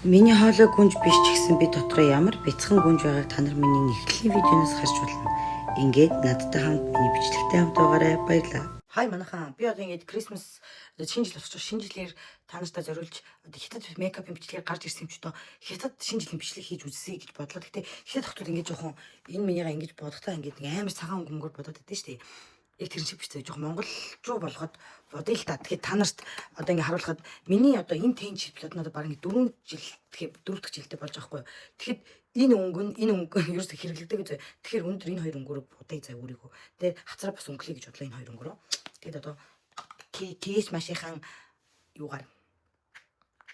Миний хоолой гүнж биш ч гэсэн би дотроо ямар бяцхан гүнж байгааг та нар миний нэгтгэлийн видеоноос харж болно. Ингээд надтай хамт миний бичлэгтэй хамт байгаарай. Баярлалаа. Хай манайхан. Би одоо ингээд Christmas шинэ жил болчихсон. Шинэ жилээр та нартай зориулж хятад мейкапын бичлэгээр гарч ирсэн юм ч одоо хятад шинэ жилийн бичлэг хийж үзье гэж бодлоо. Гэтэ хятад хотод ингээд жоохон энэ минийгаа ингэж бодохтаа ингээд нэг амар цагаан өнгөөр бодоод байдсан шүү дээ. Яг тэр шиг биш зөө жоох монголчуу болгоод бодъё л та. Тэгэхээр та нарт одоо ингэ харуулхад миний одоо энэ тэнч плод надад бараг 4 жил тэгэхээр 4 дахь жилдээ болж байгаа хгүй. Тэгэхэд энэ өнгө ерөөсө хэрэглэдэг зөө. Тэгэхээр өнөөдөр энэ хоёр өнгөөрөө бодъё заа өөрийгөө. Тэгээд хацраа бас өнгөлөе гэж бодлоо энэ хоёр өнгөөрөө. Тэгээд одоо кейс машинхан юугаар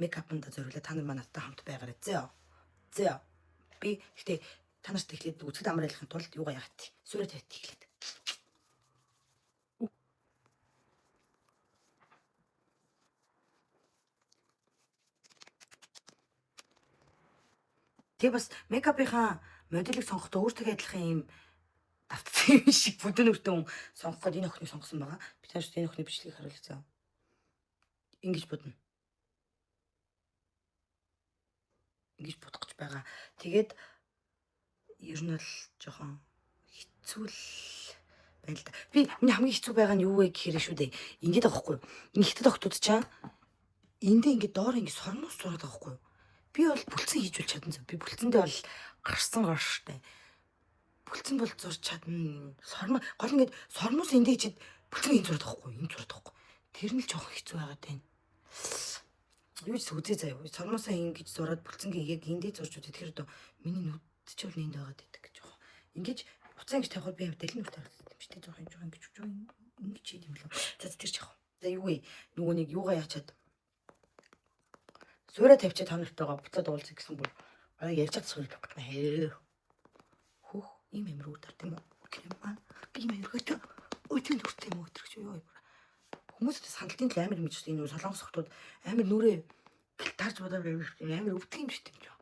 мейкапанда зориулаад та нар манайтай хамт байгаарай зөө. Зөө. Би гэтээ та нарт эхлээд үзэхэд амар айлахын тулд юугаа яах вэ? Сүрэ тавьт эхлээд. Тэгээ бас мейкапынхаа моделийг сонгохдоо өөртөө адилхан юм автцсан юм шиг бүдүүн өртөө хүн сонгоход энэ охиныг сонгосон байгаа. Би тааш энэ охины бичлэгийг харуулцгаа. Ингэж бодно. Ингэж бодох гэж байгаа. Тэгээд ер нь бол жоохон хэцүү л байна л да. Би миний хамгийн хэцүү байгаа нь юу вэ гэхээр шүү дээ. Ингэж байгаа хгүй. Энэ хятад охтууд чаа эндээ ингэ доор ингэ сормоос зураад байгаа хгүй. Би бол бүлцэн хийж бол чадна. Би бүлцэндээ бол гарсан гарштай. Бүлцэн бол зурж чадна. Гол ингээд сормоос эндээ чид бүлцэн энэ зураад байхгүй. Энэ зураад байхгүй. Тэр нь л жоохон хэцүү байгаад байна. Юу ч үзээ заяа. Сормоосоо ингэж зураад бүлцэнгээ яг эндээ зурж үзээ. Тэгэхээр одоо миний нүд ч бол энд байгаад байдаг гэж жоохон. Ингэж буцаа ингэж тавихад би дэлхийн нүрт харагддаг юм шүү дээ. Жоохон ингэж ингэж хийх юм л. За тэр жоохон. За юу вэ? Нөгөө нэг юугаа яачаад суурэ тавьчаад та нартайгаа буцаад уулзах гэсэн бүр ярьж чадсан зүйл байна. Хөх ийм амир үр тарт юм уу? Крем маань би ийм амир хөтө өчигд үртэй юм өтрөгч юу юм. Хүмүүст сандалтын л амир мэдж энэ солонгос хотууд амир нүрээ тарж бодоод амир өвдөх юм шүү дээ.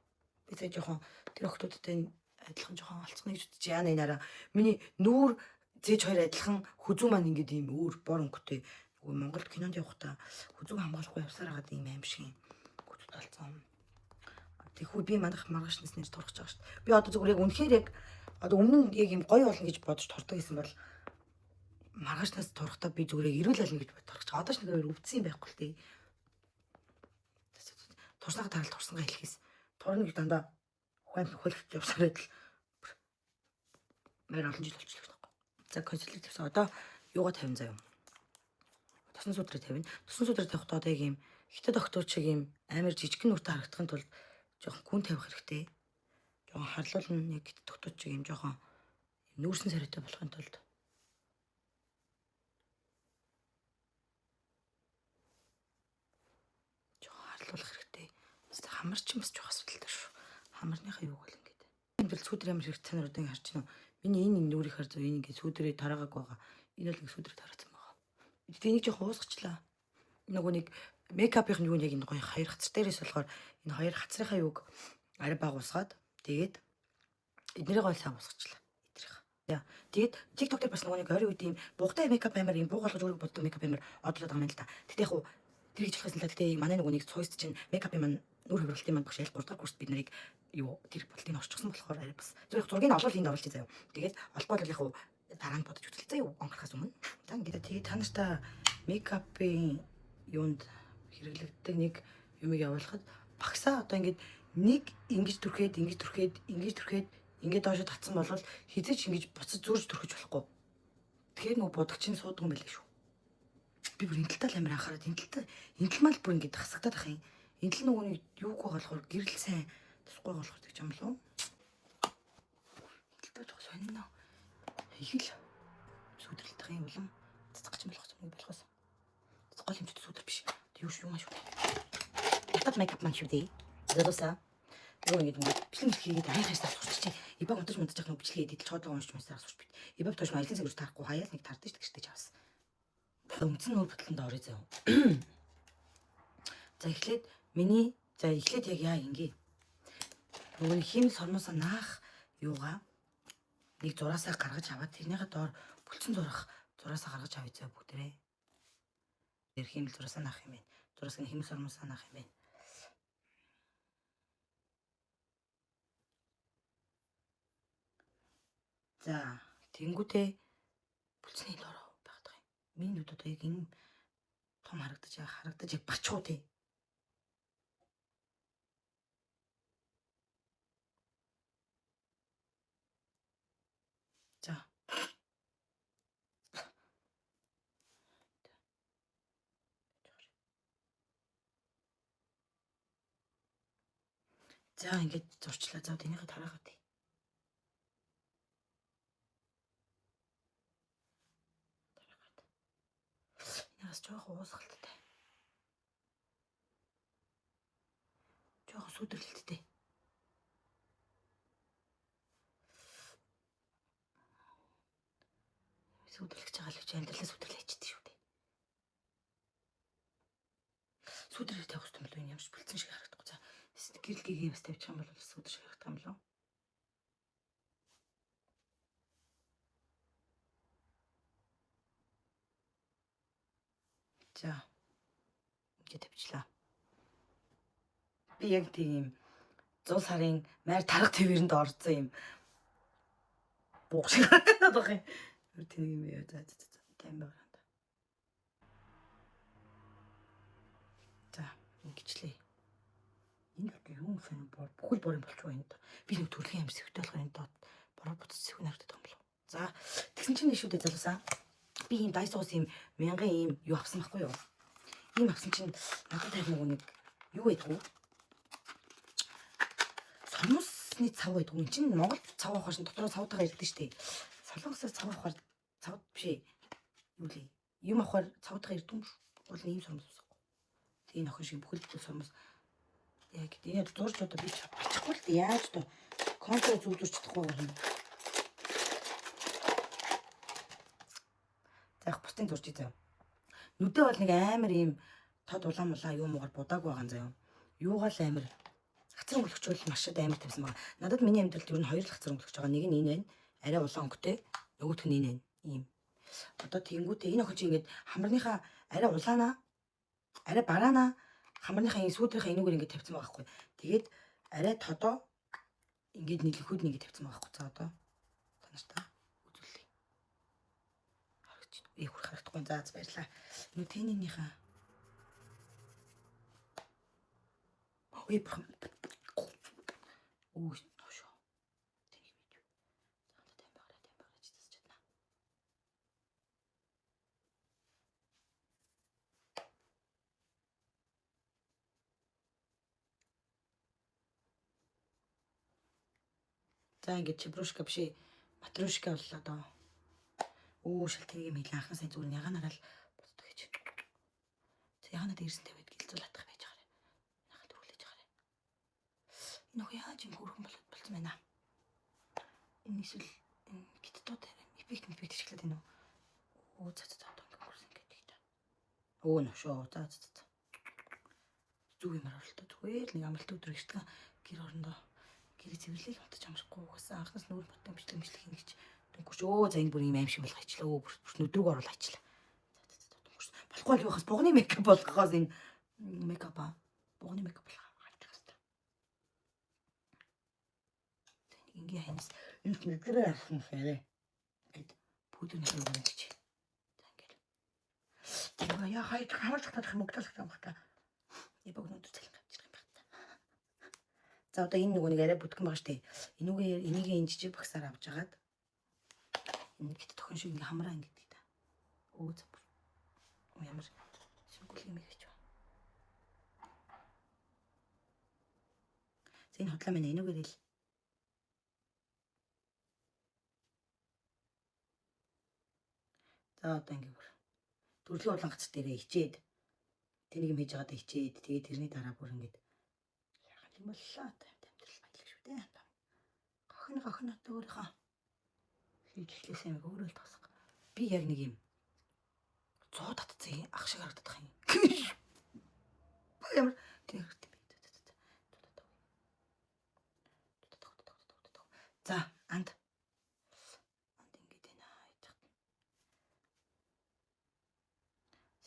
Би тэ жоохон тэр охтуудтай адилхан жоохон алцсан гэж үзэж яана энэ араа. Миний нүүр зээж хоёр адилхан хүзүү маань ингээд ийм өөр бор өнгөтэй. Нөгөө Монголд кинонд явахдаа хүзүүг хамгаалахгүй явсаар хагаад ийм аим шиг талцсан. Тэгэхүү би манайх маргааш нэснээр турах гэж байгаа шүү дээ. Би одоо зүгээр яг үнэхээр яг одоо өмнө нь яг юм гоё болно гэж бодож турдаг гэсэн бол маргаашнаас турахтаа би зүгээр эрүүл ална гэж бодож байгаа. Одоо ч нэг өвдсөн юм байхгүй л дээ. Турснаага тарал турсангаа хэлхээс турна гэж дандаа ухаан хөлт явсараад л мэр олон жил болчихлоо байхгүй. За консилер тавьсан. Одоо юугаа тавин заяа. Тосон судрыг тавина. Тосон судрыг тавихдаа одоо яг юм хятад охтууд шиг юм амар жижигхэн нүртэй харагдахын тулд жоохон гүн тавих хэрэгтэй. Жоохон харлуулна яг хятад охтууд шиг юм жоохон нүүрсэн царайтай болохын тулд жоохон харлуулах хэрэгтэй. Хамар ч юм бас жоохон асуудалтай шүү. Хамарныхаа юуг бол ингээд. Энэ бол сүүдрийн амар хэрэгтэй танаар одоо харж байна уу? Миний энэ нүрийг хар зөө энэ ингээд сүүдрээ тараагааг байгаа. Энэ бол сүүдрээ тараацсан байгаа. Энийг жоохон уусгачлаа. Нөгөө нэг мейкапын юу яг энэ гоё хоёр хацар дээрээс болохоор энэ хоёр хацрынхаа юуг арай баг усгаад тэгээд эднэрийг гоё сайн усгачлаа. Яа. Тэгээд TikTok дээр бас нөгөө нэг ойрын үед ийм бугтай мейкап амар ийм буугалж өөрийгөө боддог мейкап амар одлоод байгаа юм л да. Тэгтээ яг тэр хийж болохоос л тэгтээ манай нөгөө нэг цуйст чинь мейкапын маань нүр хөврөлтийн маань багш ял 3 дахь курст бид нарыг юу тэр болтыг орчихсон болохоор арай бас зөв зургийг олвол энд оруулчих заяа. Тэгээд олохгүй бол яг дараа нь бодож үзэл заяа онгорхоос өмнө. За ингээд тэгээд та нартай мейкапын юунд хэрэглэгддэг нэг юмыг явуулахад багсаа одоо ингээд нэг ингэж түрхээд ингээд доошо татсан бол хизээч ингэж буцаж зүрж түрхэж болохгүй. Тэгэхээр нөгөө бодогч нь суудаг юм байлээ шүү. Би бүр энэ талтай амар анхаарад энэ тал маань л бүр ингэж хасагдаад ах юм. Энэ тал нөгөө нэг юуг болохоор гэрэл сайн тусахгүй болохоор гэж юм лөө. Тэлбэ тох сонно. Ихэл сүдрэлтэх юм болон цацгах юм болохоос юм болохоос. Гол хэмжээтэй сүдэр биш. Юу шүү юм шүү. Ятад мейкап маань шүү дээ. Зөрөөсөө юу ингэж бичлэг хийгээд хайхаас асуучих чи. Ибаг унтаж мунтаж яг бичлэг хийгээд чоодоо уншиж маясаар асууж бит. Ибаг тоош маялын зэрэг тарахгүй хаяал нэг тардаж гэртэж авсан. Өмцөн нүүр ботлонд орё зөө. За эхлээд яг яа ингээ. Нөгөө химэл сормоосоо наах юугаа нэг зураасаа гаргаж аваад тэрнийхээ доор бүлцэн зураасаа гаргаж авъя зөө бүгдээрээ. Тэр химэл зураасаа наах юм бэ. Зураас нь химэл сормоосоо наах юм бэ. За тэнгүүтээ бүлцний дороо байгаад байгаа юм. Миний нүд одоо яг энэ том харагдаж яг бачхуу тий. За. За ингээд зурчлаа. За тэнийхээ тараагаад тий. Ягас жоохон уусгалттай. Жоохон сүдэрлэлттэй. Сүдэрлэж байгаа л чи амьдралаа сүдэрлээ чийдэ шүү дээ. Сүдэрлэж тавих хэрэгтэй юм болов энэ ямарч бэлдсэн шиг харагдахгүй. За гэрэл гэгээ бас тавьчих юм бол сүдэр шиг харагдах юм болов. За ингээд тавьчлаа. Би яг тийм 100 сарын майр тарга твэрэнд орсон юм. Буух шиг харагдаад байгаа юм. Тэнийг юм яа. За тайм байна. За ингэчлээ. Энэ юу фэн бүхэл борын болчихоо энэ. Би нэг төрлийн амс ихтэй болохоор энэ доод бороо буцаж сэвэн харагдаад байгаа юм болов. За тэгсэн чинь шүү дээ залуусаа. Би ийм дайсуус ийм мянган ийм юу авсан байхгүй юу? Ийм авсан чинь надад тань нэг юу байдгүй. Сормосны цав байдгүй. Энд чинь Монгол цав авахар шин дотроо цавтайгаа ирдэ штэ. Солонгосоор цав авахар цавд биш юу лээ. Юм авахар цавтайгаа ирдэ юм шүү. Бол ийм сормос усахгүй. Тэгээ нөхөн шиг бүхэл сормос яг тэгээд зурж одоо би болчихгүй л яаж одоо контро зүйлүүч чадахгүй байна. За их бусдын зурж заяа. Нүдээ бол нэг амар ийм тод улаан юу муугар будааг байгаа юм заяа. Юугаал амар хацар өнгөлөгчөл маш их амар тавьсан байгаа. Надад миний амьдралд ер нь хоёр л хацар өнгөлөгч байгаа. Нэг нь энэ байна. Арай улаан өнгөтэй. Нөгөөх нь энэ байна. Ийм. Одоо тэнгүүтээ энэ охин чи ингээд хамарныхаа арай улаанаа арай бараанаа хамарныхаа энэ сүүдрийнхаа энүүгээр ингээд тавьсан байгаа байхгүй. Тэгээд арай тодоо ингээд нийлхүүд нэг тавьсан байгаа байхгүй. За одоо та нартай үзүүлье. Харагч. Их хүр харагдахгүй. За баярлаа. Нүү тэнийнийхээ ой бах. Ой ношо. Тэнийг мэдв. За одоо тайм байгаарай чи засч чадна. За ингээд чебрушка биш матрушка боллоо доо. Шил тэнийг мэйлээ анхан сайн зүгээр ягаанараа л боддог гэж. За ягаанаа дээрсэнтэй байд гэлзүүлэх байж байгаа. Яхаа дөрүүлж байгаа. Энэ хөө яаж юм хөрхөн болцсон байна. Энэ эсвэл энэ гиттууд эффект шиглээд байна уу? За одоо ингээд хөрсөн гэдэг та. Ношоо. За. Зүг юмар оролтоо зүгээр нэг амралт өдөр гэртхэн гэр орондоо гэр цэвэрлэх хатаж амжихгүй угаасаа анхнаас нүүр ботон бичлэг хийнэ гэж дүнгүш за энэ бүр юм аим шиг болох ажиллаа бүр нүдрүүг оруулах ажиллаа. За дүнгүш болохгүй л байхаас бугны мейкап болгохоос энэ мейкап бугны мейкап болох харж байгаа хэвээр. Тэнийг ингээ ханаас энэ нэгрээ авсан фэрэ. Гэт пүдэрний юм гэж. За ингээл. Тэгээ яа хайж хамарч татах юм өгдөл гэж юм бата. И богнод цэлэн авчих юм байна. За одоо энэ нөгөө нэг арай бүтгэн байгаа штэ. Энийг энэ жижиг багсаар авч агаад энэ гэт тохин шиг ингээ хамраа ингэдэг та. За. Ямар шингүүл юм гэж байна. За энэ хотлоо минь энүүгээр л. За одоо ингээ бүр төрлийн улаан гац дээрээ хичээд тэнийг юм хийж байгаадаа хичээд тэгээд тэрний дараа бүр ингээд яах юм боллоо амьдрал баялаг шүү дээ. Гохин өөрийнхөө хийлээс юм өөрөө л тасах. Би яг нэг юм 100 татцсан ах шиг харагдаад байгаа юм. Ямар тэр хэрэгтэй би. За анд ингээд энэ хайдаг.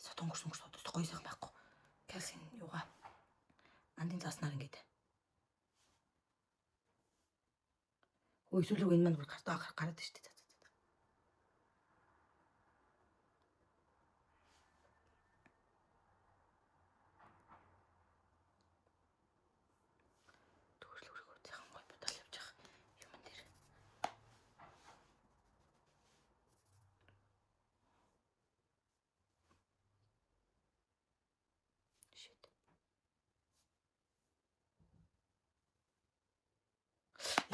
Сотонгорсон гоё сайхан байхгүй. Калсин юугаа андын заснаар ингээд. Өө эсвэл энэ маань бүр картаа гараад штэ. За. Төгслөөрөө зайхан гой бодол явж байгаа юм дээр. Shit.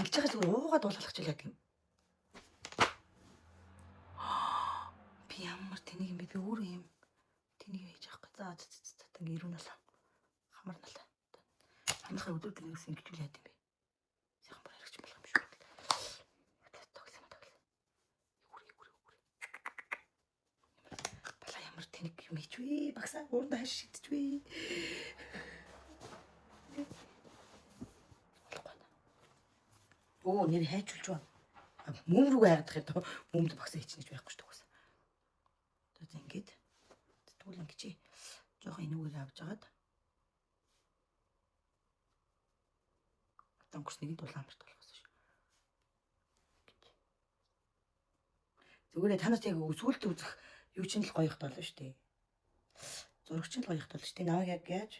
Ингэж байгаа зүгээр уугаад дуулах ч яг юм. Би ямар тэнийг юм бэ? Би өөрөө юм. Тэнийг хийж авахгүй. За ингэ ирүүн болоо. Хамар налаа. Хамрахаа өдөр дэнээс ингэж үл яад юм бэ? Сайхан бүр харагч болох юм шүү. Тоглоом. Бала ямар тэнийг юм хийж вэ? Багсаа уурдаа хаш шидэж вэ? Оо нэр хайчулж байна. Мөм рүү хайгадах юм доо. Мөмд багсаа хийчих гэж байхгүй шүү дээ. За ингэж. Тэгвэл ингэж жоохон энүүгээр авч жагаад. Өнгөрс нэг дулаамж толгосон шүү. Зүгээр та нарт яг сүулт үзэх юу ч л гоёх толно шүү дээ. Зурагч л гоёх толно шүү дээ. Намайг яг яаж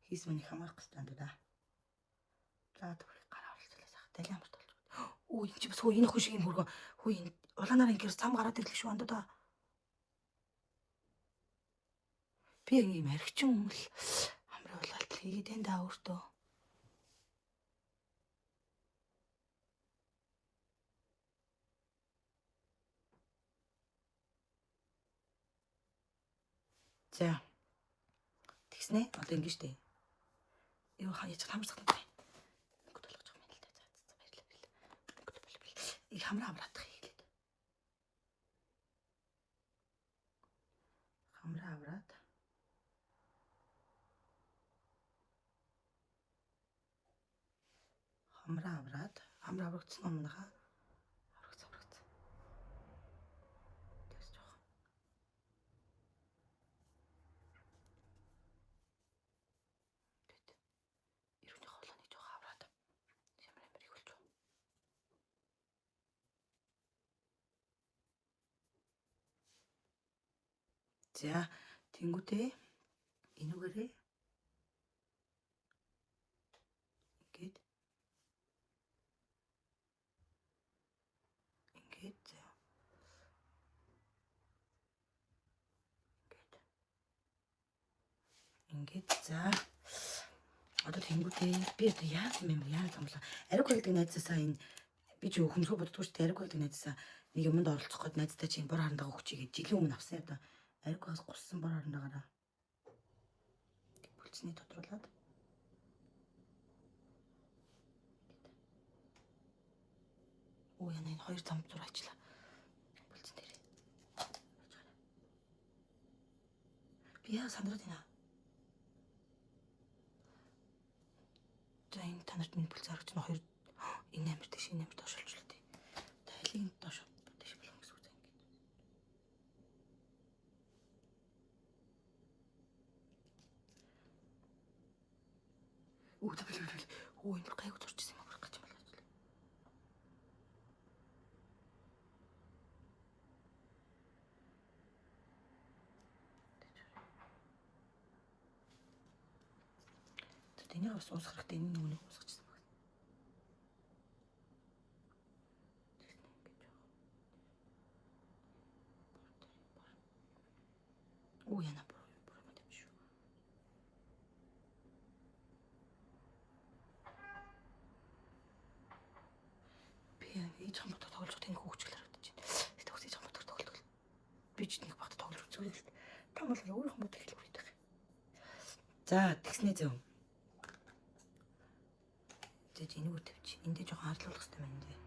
хийс мэнийг хамгаах гэсэн да. За тэгвэл гараа оролцуулаа сах. Далайн амар толж. Оо энэ чи бас хөө энэ охин шиг юм хөргөө. Хөө энэ улаанаар ингээр цам гараад ирлээ шүү андаа да. Би юм архичин өмл хамрын улаалт хийгээд энэ да өөртөө. За. Тэгснэ. Одоо ингэ штэ. Юу хаяж хамрах гэдэг. Мөнгө толгож байгаа юм л да. За баярлалаа. Мөнгө толгол. Их хамраадах хийлээд. Хамраад. Хамраа аврагдсан юм наа. Аврагдсан. Тэс жоох. Тэт. Ирүүний хоолойны жоох авраад. Ямар их болж байна. За тэнгуүтэй энүүгээрээ ингээд за. Ингээд за. Одоо тэнгуүтэй би одоо яах юм бэ? Яа гомлоо. Ариг гэдэг найзаасаа энэ би ч хөмсгөө боддгоо ч ариг гэдэг найзаасаа нэг юмд оролцох гээд найзтай чинь бор харандаа өгчий гэж жилийн өмнө авсан одоо. Ариггаас гуссан бор харандаагаараа. Бүлцний тодруулаад. Оо яна энэ хоёр зам зур ажиллаа. Бүлцэн дээр. Би яа сандраад байна. За энэ та нарт миний бүлцэн харагч нь хоёр энэ амир дэш энэ амир доош олчлоо тий. Тайлыг доош дэш болох гэсэн үг зэ ингэ. Оо тэгэлгүй. Оо энэ гайг зурчихсан юм аа гэж юм байна. Тэнийг бас уусгах хэрэгтэй энэ нүунийг уусгачихсан байна. Оо яна бүр юм шүү. Би ээж хамт тоглож тэнх хөвчлөр бодож байна. Тэгтээ ээж хамт тоглож. Би ч нэг багт тоглож үзүүлээ шүү дээ. Та бол өөр хамт хэлэх хэрэгтэй. За тэгснэ зөв. Тэгэж энүүгээр тавьчих. Эндээ жоохон харлуулах хэрэгтэй байна дээ.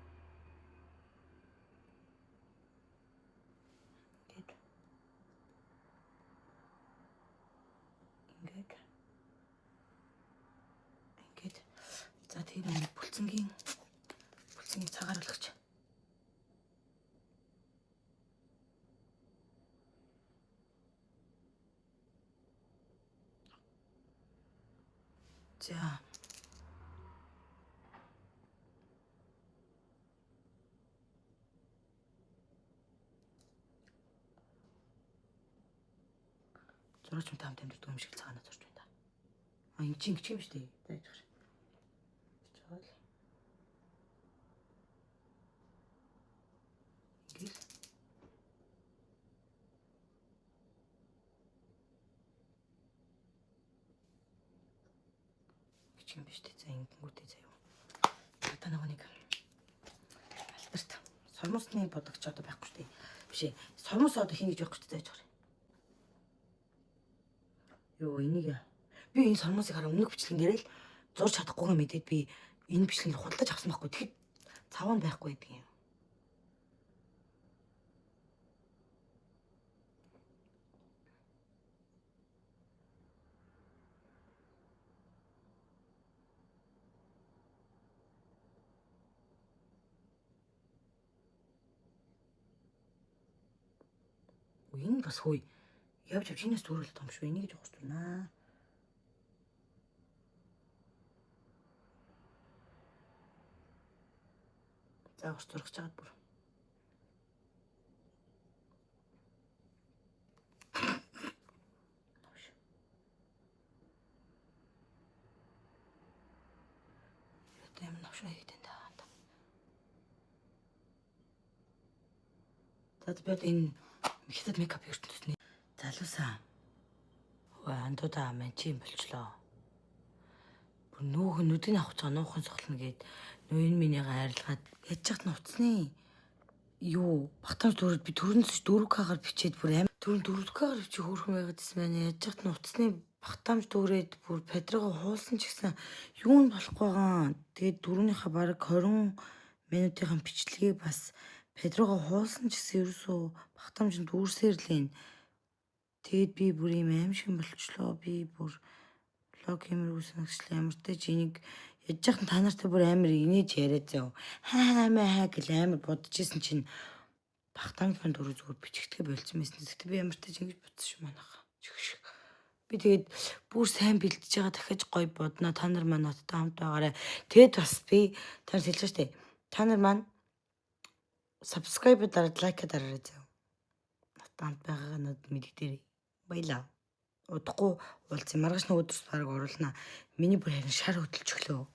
Ингээд. За тийм нэг бүлцэнгийн цагаар болгоч. За. Зураач юм таамт амьддаг юм шиг л цагаанаа зурж байна. Энэ чинь юм шүү дээ. За яах вэ? Чаавал. Ингээл. Юм биш үү? За ингэнгүүтээ заяа. Та нэг алтарт сормосны бодогч одоо байхгүй шүү дээ. Биш ээ. Сормос одоо хин гэж байхгүй ч зааж байгаа. Йоо энийг би энэ сормосыг хараа өмнөх бичлэгэн дээр л зурж чадахгүйгээ мэдээд би энэ бичлэгийг худалдаж авсан байхгүй. Тэгэхэд цаваа байхгүй байдаг юм. Энэ бас хөөе. Явж чинээс дүүрэл том шүү. Энийг жоох зүнаа. За ус зурах чагаад бүр. Тэм навшаа хийдэн таа. За би энэ хятад мейкап ертөнцийн залуусаа. Ой андуудаа мэн чи юм болчлоо. Бүр нүүхэн нүдийг авах чага нуухан сохлно гээд нүүн минийгаа арилгаад яж чахт нуцны юу багтаамж дөрөд би төрөнс 4К-гаар бичээд бүр амин төрөн 4К-гаар бичиж хөөрхөн байгаад байсан байна. Яж чахт нуцны багтаамж дөрөөд бүр педрого хуулсан ч гэсэн юу нь болохгүй байгаа. Тэгээд дөрөвнийхээ бараг 20 минутын бичлэгийг бас педрого хуулсан ч гэсэн ерөөсөө багтаамж нь дүүрсээр л юм. Тэгээд би бүр юм аимшиг болчлоо. Би бүр лог хэмэрүүсэн гэжлээ ямар ч энийг яж захын та нартай бүр амар инээж яриад зав. Хаа гэл амар бодож исэн чинь багтаамж мань дөрөв зүгээр бичигдэхэ болцсон байсан. Тэгтээ би ямар ч ингэж бодсон шүү манайха. Чигш. Би тэгээд бүр сайн бэлдэж байгаа дахиж гоё бодно. Та нар маань надтай хамт байгаарай. Тэгэд бас би та нарт хэлж байгаа штэ. Та нар маань subscribe дараад лайк дараарай зав. Надтай хамт байгаагаа надад мэддэгтэй. Баялаа. Удахгүй уулзсан. Маргааш нь өдөрс бараг оруулнаа. Миний бүр харин шар хөдөлж өглөө.